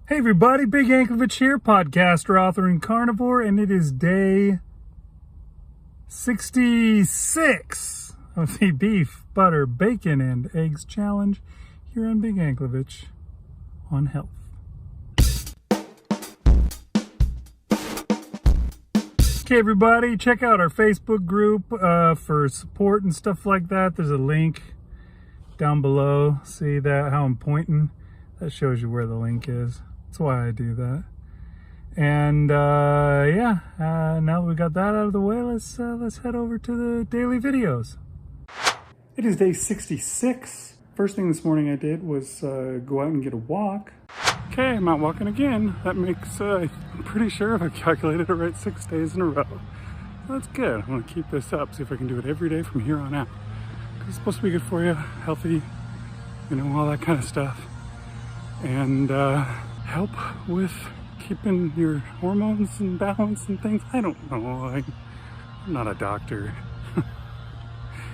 Hey everybody, Big Anklevich here, podcaster, author, and carnivore, and it is day 66 of the Beef, Butter, Bacon, and Eggs Challenge here on Big Anklevich on health. Okay everybody, check out our Facebook group for support and stuff like that. There's a link down below. See that, how I'm pointing? That shows you where the link is. That's why I do that. And now that we got that out of the way, let's head over to the daily videos. It is day 66. First thing this morning I did was go out and get a walk. Okay, I'm out walking again. That makes, I'm pretty sure if I calculated it right, 6 days in a row. So that's good. I'm gonna keep this up, see if I can do it every day from here on out. 'Cause it's supposed to be good for you, healthy, you know, all that kind of stuff. And help with keeping your hormones in balance and things. I don't know, I'm not a doctor.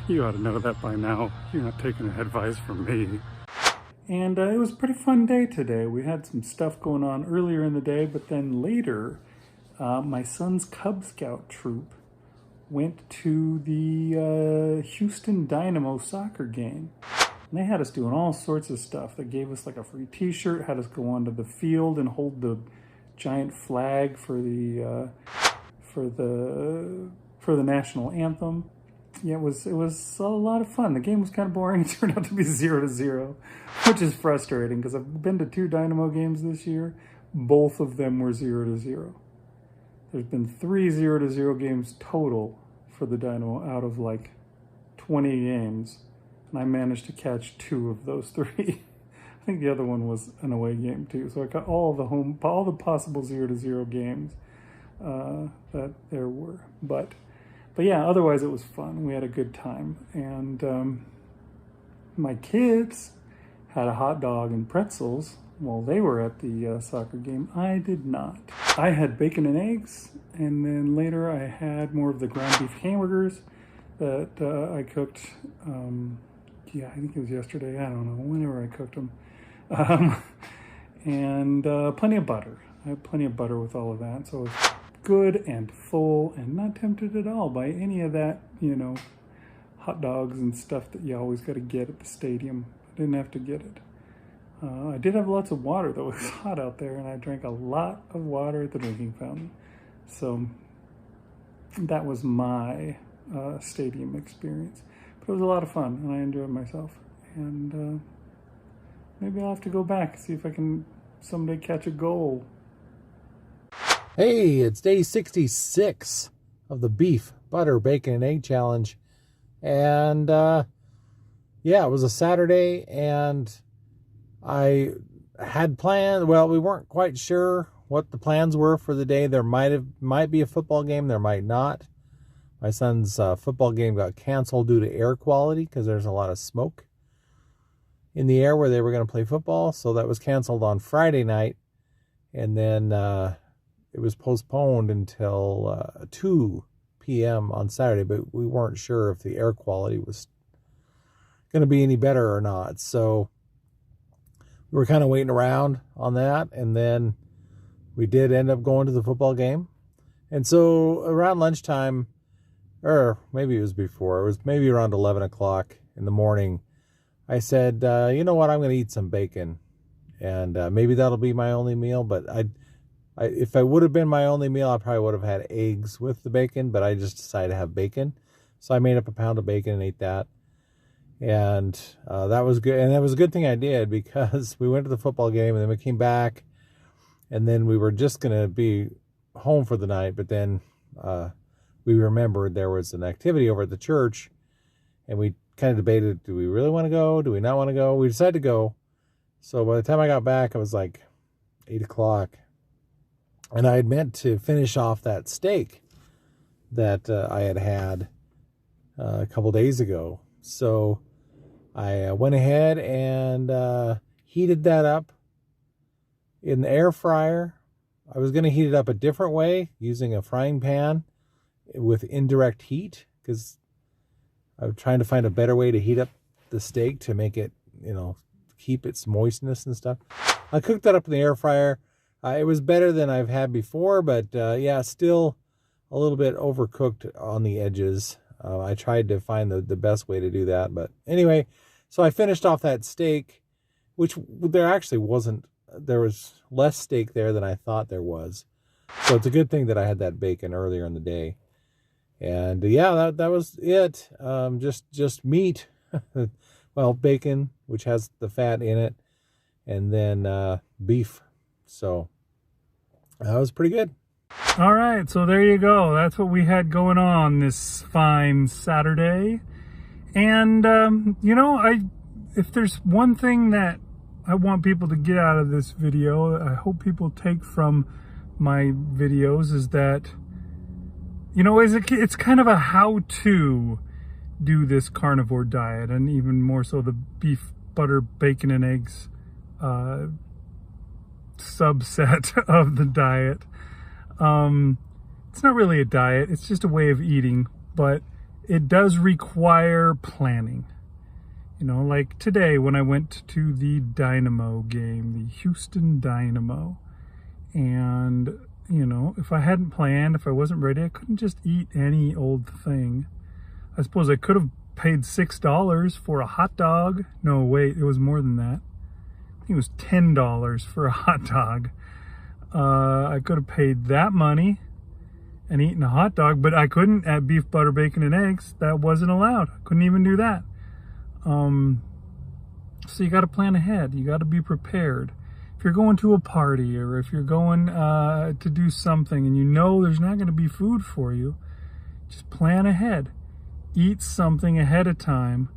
You ought to know that by now. You're not taking advice from me. And it was a pretty fun day today. We had some stuff going on earlier in the day, but then later, my son's Cub Scout troop went to the Houston Dynamo soccer game. And they had us doing all sorts of stuff. They gave us like a free t-shirt, had us go onto the field and hold the giant flag for the national anthem. Yeah, it was a lot of fun. The game was kind of boring. It turned out to be 0-0, which is frustrating because I've been to 2 Dynamo games this year. Both of them were 0-0. There's been 3 0-0 games total for the Dynamo out of like 20 games. And I managed to catch 2 of those 3. I think the other one was an away game too. So I got all the possible 0-0 games that there were. But yeah, otherwise it was fun. We had a good time. And my kids had a hot dog and pretzels while they were at the soccer game. I did not. I had bacon and eggs, and then later I had more of the ground beef hamburgers that I cooked. Yeah, I think it was yesterday. I don't know, whenever I cooked them. And plenty of butter. I had plenty of butter with all of that. So it was good and full and not tempted at all by any of that, you know, hot dogs and stuff that you always got to get at the stadium. I didn't have to get it. I did have lots of water though. It was hot out there and I drank a lot of water at the drinking fountain. So that was my stadium experience. But it was a lot of fun and I enjoyed myself. And maybe I'll have to go back, see if I can someday catch a goal. Hey, it's day 66 of the Beef, Butter, Bacon, and Egg Challenge. And yeah, it was a Saturday and I had planned, well, we weren't quite sure what the plans were for the day. There might be a football game, there might not. My son's football game got canceled due to air quality because there's a lot of smoke in the air where they were going to play football. So that was canceled on Friday night. And then it was postponed until 2 p.m. on Saturday. But we weren't sure if the air quality was going to be any better or not. So we were kind of waiting around on that. And then we did end up going to the football game. And so around lunchtime, or maybe it was before, it was maybe around 11 o'clock in the morning, I said, you know what, I'm going to eat some bacon. And maybe that'll be my only meal. But if I would have been my only meal, I probably would have had eggs with the bacon. But I just decided to have bacon. So I made up a pound of bacon and ate that. And that was good. And that was a good thing I did because we went to the football game and then we came back. And then we were just going to be home for the night. But then we remembered there was an activity over at the church. And we kind of debated, do we really want to go? Do we not want to go? We decided to go. So by the time I got back, it was like 8 o'clock. And I had meant to finish off that steak that I had a couple days ago. So I went ahead and heated that up in the air fryer. I was going to heat it up a different way using a frying pan with indirect heat because I'm trying to find a better way to heat up the steak to make it, you know, keep its moistness and stuff. I cooked that up in the air fryer. It was better than I've had before, but yeah, still a little bit overcooked on the edges. I tried to find the best way to do that. But anyway, so I finished off that steak, which there actually wasn't. There was less steak there than I thought there was. So it's a good thing that I had that bacon earlier in the day. And yeah, that was it. Just meat. Well, bacon, which has the fat in it, and then beef. So that was pretty good. All right, so there you go. That's what we had going on this fine Saturday. And you know, if there's one thing that I want people to get out of this video, I hope people take from my videos, is that, you know, it's kind of a how-to do this carnivore diet, and even more so the beef, butter, bacon, and eggs subset of the diet. It's not really a diet, it's just a way of eating, but it does require planning. You know, like today when I went to the Dynamo game, the Houston Dynamo, and, you know, if I hadn't planned, if I wasn't ready, I couldn't just eat any old thing. I suppose I could have paid $6 for a hot dog. No, wait, it was more than that. I think it was $10 for a hot dog. I could have paid that money and eaten a hot dog, but I couldn't at beef, butter, bacon, and eggs. That wasn't allowed. I couldn't even do that. So you got to plan ahead. You got to be prepared. If you're going to a party, or if you're going to do something and you know there's not going to be food for you, just plan ahead. Eat something ahead of time.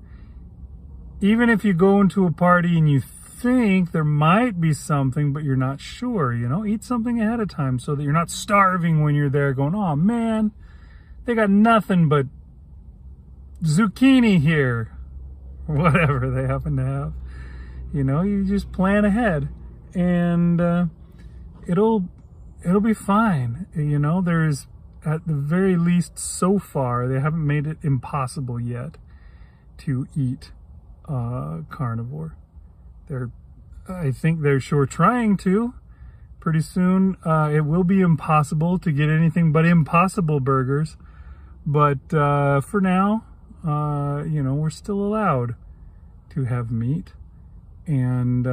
Even if you go into a party and you think there might be something, but you're not sure, you know, eat something ahead of time so that you're not starving when you're there going, oh man, they got nothing but zucchini here. Whatever they happen to have. You know, you just plan ahead, and it'll be fine. You know, there's, at the very least so far, they haven't made it impossible yet to eat carnivore. I think they're sure trying to. Pretty soon it will be impossible to get anything but Impossible Burgers, but for now, you know, we're still allowed to have meat, and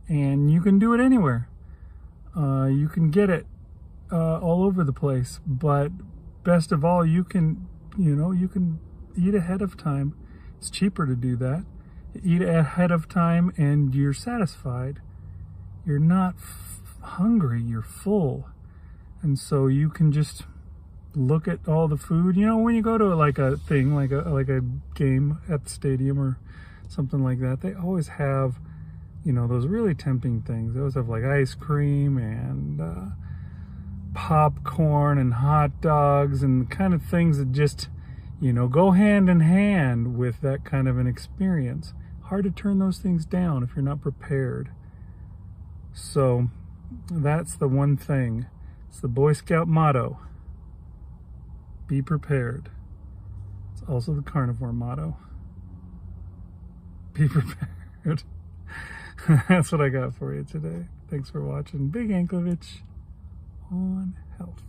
you can do it anywhere. You can get it all over the place, but best of all, you can eat ahead of time. It's cheaper to do that. Eat ahead of time, and you're satisfied. You're not hungry. You're full, and so you can just look at all the food. You know, when you go to like a thing, like a game at the stadium or something like that, they always have, you know, those really tempting things. They always have like ice cream and popcorn and hot dogs and the kind of things that just, you know, go hand in hand with that kind of an experience. Hard to turn those things down if you're not prepared. So that's the one thing. It's the Boy Scout motto. Be prepared. It's also the carnivore motto. Be prepared. That's what I got for you today. Thanks for watching. Big Anklevich on health.